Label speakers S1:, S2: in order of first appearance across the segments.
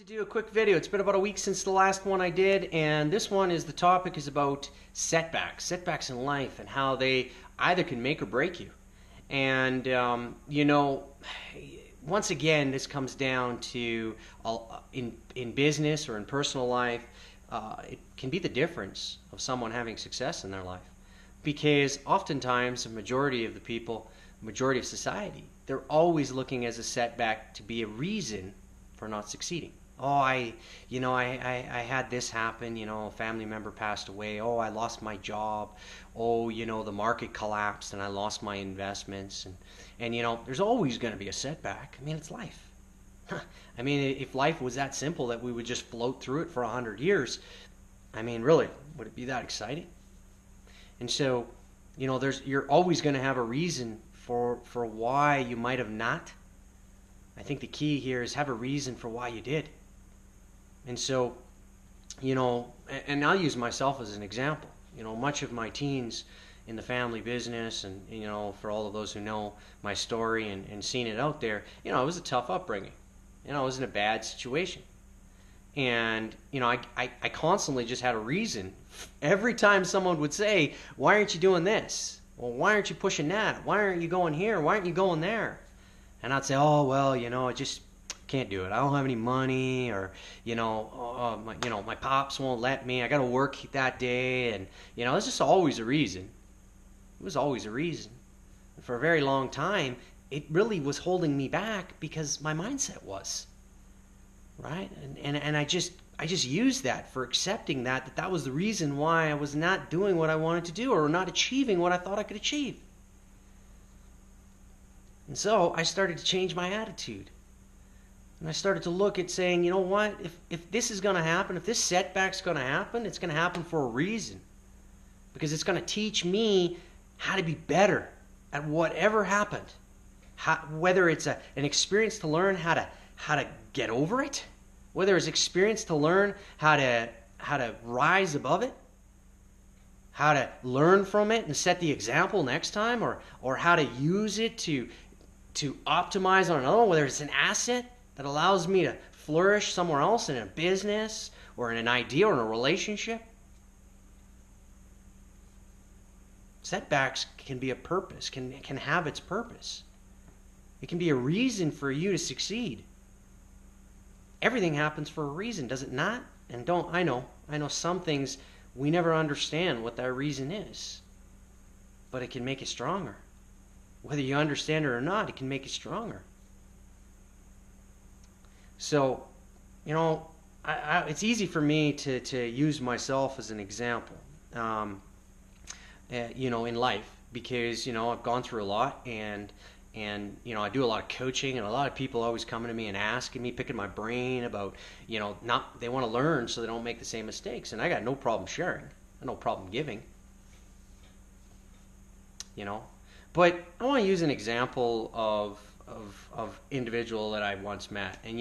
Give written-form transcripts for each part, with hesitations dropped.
S1: To do a quick video. It's been about a week since the last one I did, and this one is the topic is about setbacks in life and how they either can make or break you. And once again, this comes down to in business or in personal life, it can be the difference of someone having success in their life, because oftentimes the majority of the people, majority of society, they're always looking as a setback to be a reason for not succeeding. Oh, I had this happen, a family member passed away. Oh, I lost my job. Oh, the market collapsed and I lost my investments. And there's always going to be a setback. I mean, it's life. I mean, if life was that simple that we would just float through it for 100 years, I mean, really, would it be that exciting? And so, you're always going to have a reason for why you might have not. I think the key here is have a reason for why you did. And so, and I'll use myself as an example. Much of my teens in the family business and, for all of those who know my story and seen it out there, it was a tough upbringing. I was in a bad situation. And, I constantly just had a reason. Every time someone would say, why aren't you doing this? Well, why aren't you pushing that? Why aren't you going here? Why aren't you going there? And I'd say, oh, well, I just can't do it. I don't have any money, or, my pops won't let me. I got to work that day. And, it's just always a reason. It was always a reason. And for a very long time, it really was holding me back because my mindset was, right? And I just used that for accepting that was the reason why I was not doing what I wanted to do or not achieving what I thought I could achieve. And so I started to change my attitude. And I started to look at saying, you know what, if this is going to happen, if this setback's going to happen, it's going to happen for a reason. Because it's going to teach me how to be better at whatever happened. Whether it's an experience to learn how to get over it, whether it's experience to learn how to rise above it, how to learn from it and set the example next time, or how to use it to optimize on another one, whether it's an asset that allows me to flourish somewhere else in a business or in an idea or in a relationship. Setbacks can be a purpose, can have its purpose. It can be a reason for you to succeed. Everything happens for a reason, does it not? And I know some things we never understand what that reason is, but it can make you stronger. Whether you understand it or not, it can make you stronger. So, it's easy for me to use myself as an example, in life, because, I've gone through a lot, and I do a lot of coaching, and a lot of people always coming to me and asking me, picking my brain about, they want to learn so they don't make the same mistakes. And I got no problem sharing, no problem giving, But I want to use an example of individual that I once met. And,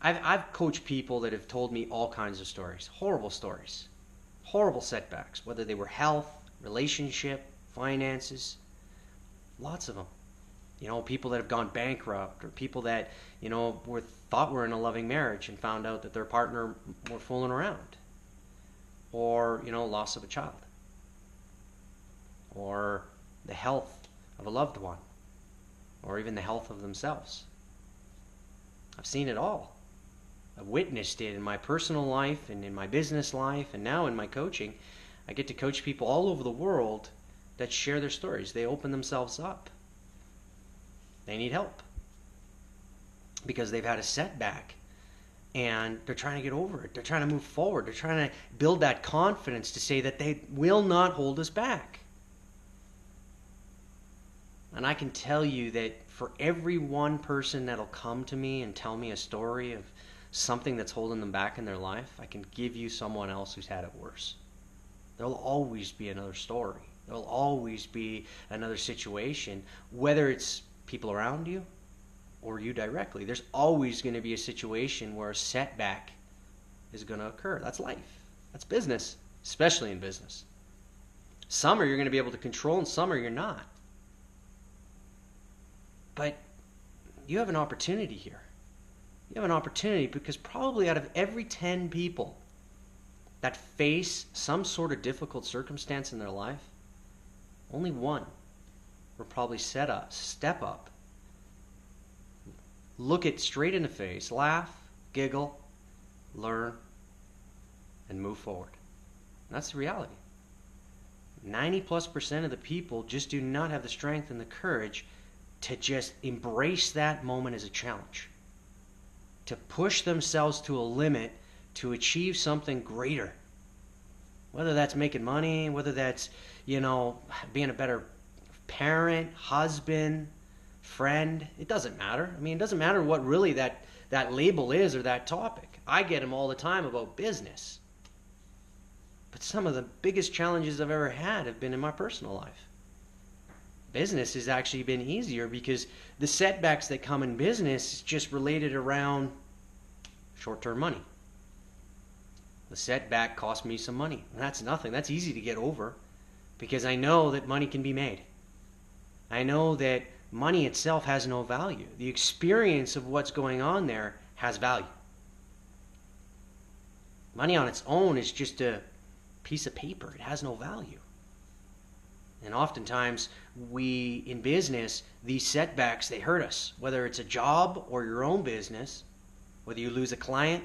S1: I've coached people that have told me all kinds of stories, horrible setbacks, whether they were health, relationship, finances, lots of them. People that have gone bankrupt, or people that, thought were in a loving marriage and found out that their partner were fooling around, or, loss of a child, or the health of a loved one, or even the health of themselves. I've seen it all. I've witnessed it in my personal life and in my business life, and now in my coaching. I get to coach people all over the world that share their stories. They open themselves up. They need help because they've had a setback and they're trying to get over it. They're trying to move forward. They're trying to build that confidence to say that they will not hold us back. And I can tell you that for every one person that'll come to me and tell me a story of something that's holding them back in their life, I can give you someone else who's had it worse. There'll always be another story. There'll always be another situation, whether it's people around you or you directly. There's always going to be a situation where a setback is going to occur. That's life. That's business, especially in business. Some are you're going to be able to control, and some are you're not. But you have an opportunity here. You have an opportunity because probably out of every 10 people that face some sort of difficult circumstance in their life, only one will probably step up, look it straight in the face, laugh, giggle, learn, and move forward. And that's the reality. 90+% of the people just do not have the strength and the courage to just embrace that moment as a challenge, to push themselves to a limit to achieve something greater. Whether that's making money, whether that's, being a better parent, husband, friend, it doesn't matter. I mean, it doesn't matter what really that label is or that topic. I get them all the time about business. But some of the biggest challenges I've ever had have been in my personal life. Business has actually been easier because the setbacks that come in business is just related around short-term money. The setback cost me some money. And that's nothing. That's easy to get over because I know that money can be made. I know that money itself has no value. The experience of what's going on there has value. Money on its own is just a piece of paper. It has no value. And oftentimes, in business, these setbacks, they hurt us. Whether it's a job or your own business, whether you lose a client,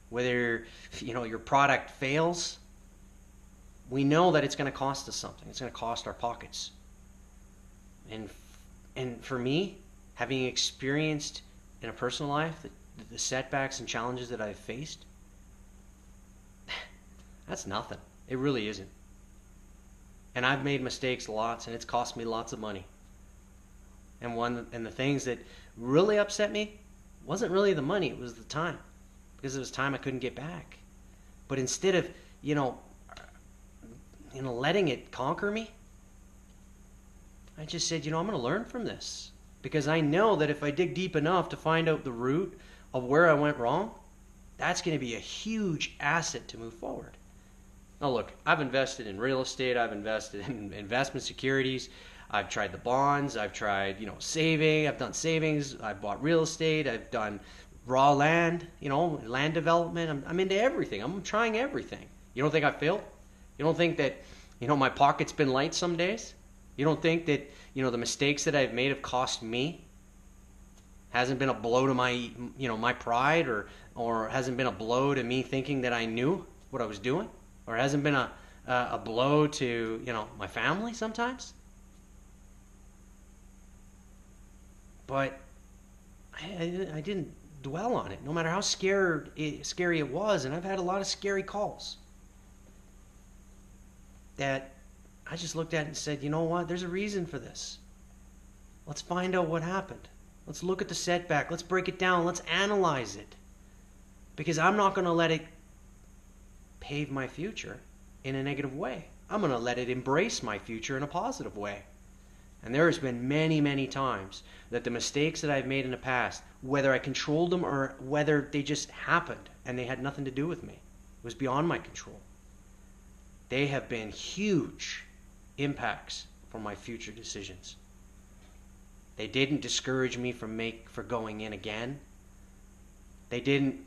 S1: whether your product fails, we know that it's going to cost us something. It's going to cost our pockets. And for me, having experienced in a personal life the setbacks and challenges that I've faced, that's nothing. It really isn't. And I've made mistakes lots, and it's cost me lots of money. And the things that really upset me wasn't really the money, it was the time. Because it was time I couldn't get back. But instead of, letting it conquer me, I just said, I'm going to learn from this. Because I know that if I dig deep enough to find out the root of where I went wrong, that's going to be a huge asset to move forward. Now look, I've invested in real estate, I've invested in investment securities, I've tried the bonds, I've tried, saving, I've done savings, I've bought real estate, I've done raw land, land development. I'm into everything. I'm trying everything. You don't think I failed? You don't think that, my pocket's been light some days? You don't think that, the mistakes that I've made have cost me? Hasn't been a blow to my, my pride or hasn't been a blow to me thinking that I knew what I was doing? Or hasn't been a blow to, my family sometimes? But I didn't dwell on it, no matter how scary it was. And I've had a lot of scary calls that I just looked at and said, you know what? There's a reason for this. Let's find out what happened. Let's look at the setback. Let's break it down. Let's analyze it. Because I'm not going to let it pave my future in a negative way. I'm going to let it embrace my future in a positive way. And there has been many, many times that the mistakes that I've made in the past, whether I controlled them or whether they just happened and they had nothing to do with me, it was beyond my control. They have been huge impacts for my future decisions. They didn't discourage me from going in again. They didn't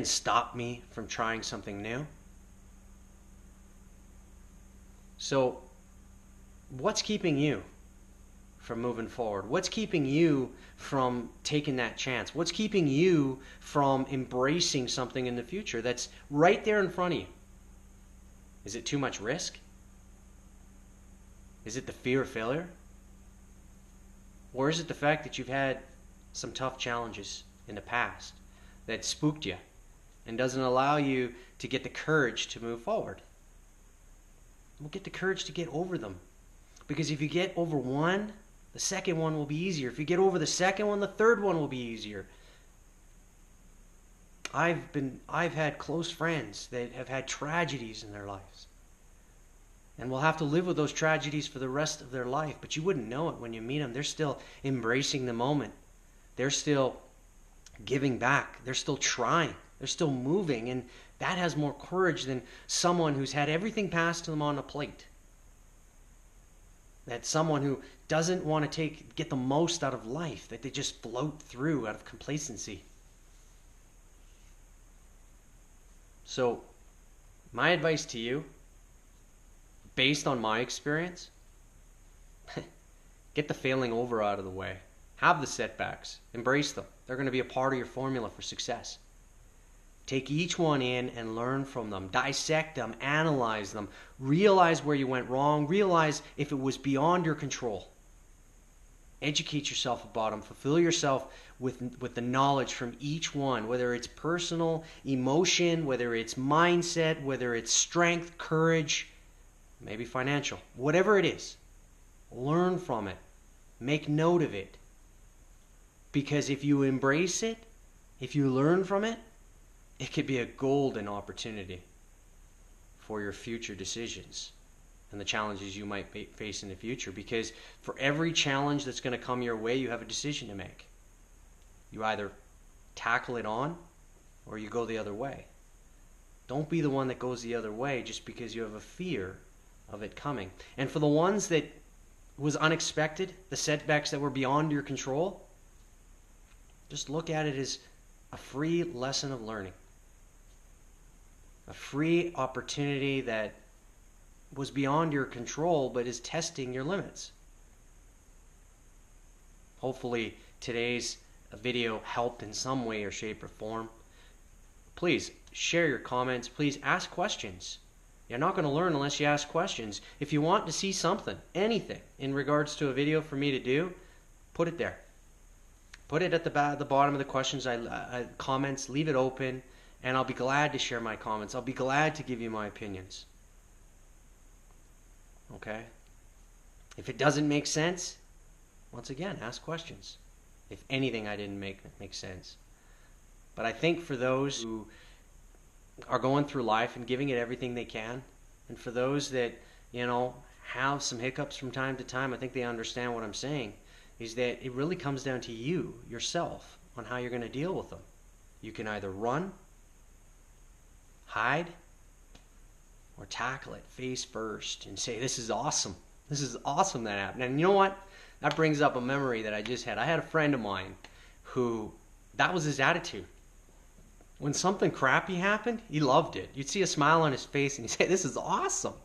S1: stop me from trying something new. So, what's keeping you from moving forward? What's keeping you from taking that chance? What's keeping you from embracing something in the future that's right there in front of you? Is it too much risk? Is it the fear of failure? Or is it the fact that you've had some tough challenges in the past that spooked you and doesn't allow you to get the courage to move forward? Well, get the courage to get over them. Because if you get over one, the second one will be easier. If you get over the second one, the third one will be easier. I've had close friends that have had tragedies in their lives. And will have to live with those tragedies for the rest of their life. But you wouldn't know it when you meet them. They're still embracing the moment. They're still giving back. They're still trying. They're still moving. And that has more courage than someone who's had everything passed to them on a plate. That's someone who doesn't want to get the most out of life, that they just float through out of complacency. So my advice to you, based on my experience, get the failing over out of the way. Have the setbacks. Embrace them. They're going to be a part of your formula for success. Take each one in and learn from them. Dissect them. Analyze them. Realize where you went wrong. Realize if it was beyond your control. Educate yourself about them. Fulfill yourself with the knowledge from each one, whether it's personal, emotion, whether it's mindset, whether it's strength, courage, maybe financial. Whatever it is, learn from it. Make note of it. Because if you embrace it, if you learn from it, it could be a golden opportunity for your future decisions and the challenges you might face in the future. Because for every challenge that's going to come your way, you have a decision to make. You either tackle it on or you go the other way. Don't be the one that goes the other way just because you have a fear of it coming. And for the ones that was unexpected, the setbacks that were beyond your control, just look at it as a free lesson of learning. A free opportunity that was beyond your control but is testing your limits. Hopefully today's video helped in some way or shape or form. Please share your comments. Please ask questions. You're not going to learn unless you ask questions. If you want to see something, anything in regards to a video for me to do, put it there. Put it at the bottom of the questions, comments. Leave it open, and I'll be glad to share my comments. I'll be glad to give you my opinions. Okay? If it doesn't make sense, once again, ask questions. If anything I didn't make sense. But I think for those who are going through life and giving it everything they can, and for those that, have some hiccups from time to time, I think they understand what I'm saying, is that it really comes down to you, yourself, on how you're going to deal with them. You can either run, hide, or tackle it face first and say, this is awesome. This is awesome that happened. And you know what? That brings up a memory that I just had. I had a friend of mine who, that was his attitude. When something crappy happened, he loved it. You'd see a smile on his face and he'd say, this is awesome.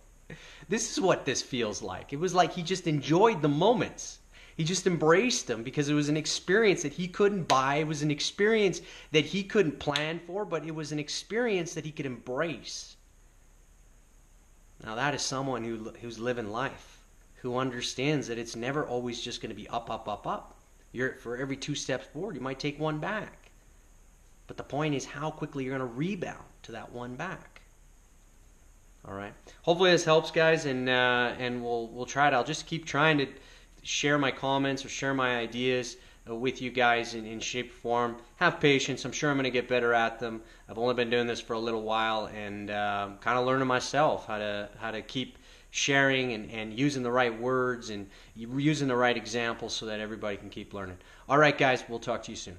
S1: This is what this feels like. It was like he just enjoyed the moments. He just embraced them because it was an experience that he couldn't buy. It was an experience that he couldn't plan for, but it was an experience that he could embrace. Now that is someone who's living life, who understands that it's never always just going to be up, up, up, up. For every 2 steps forward, you might take 1 back. But the point is how quickly you're going to rebound to that 1 back. All right. Hopefully this helps, guys, and we'll try it. I'll just keep trying to share my comments or share my ideas with you guys in shape or form. Have patience. I'm sure I'm going to get better at them. I've only been doing this for a little while and kind of learning myself how to keep sharing and using the right words and using the right examples so that everybody can keep learning. All right, guys, we'll talk to you soon.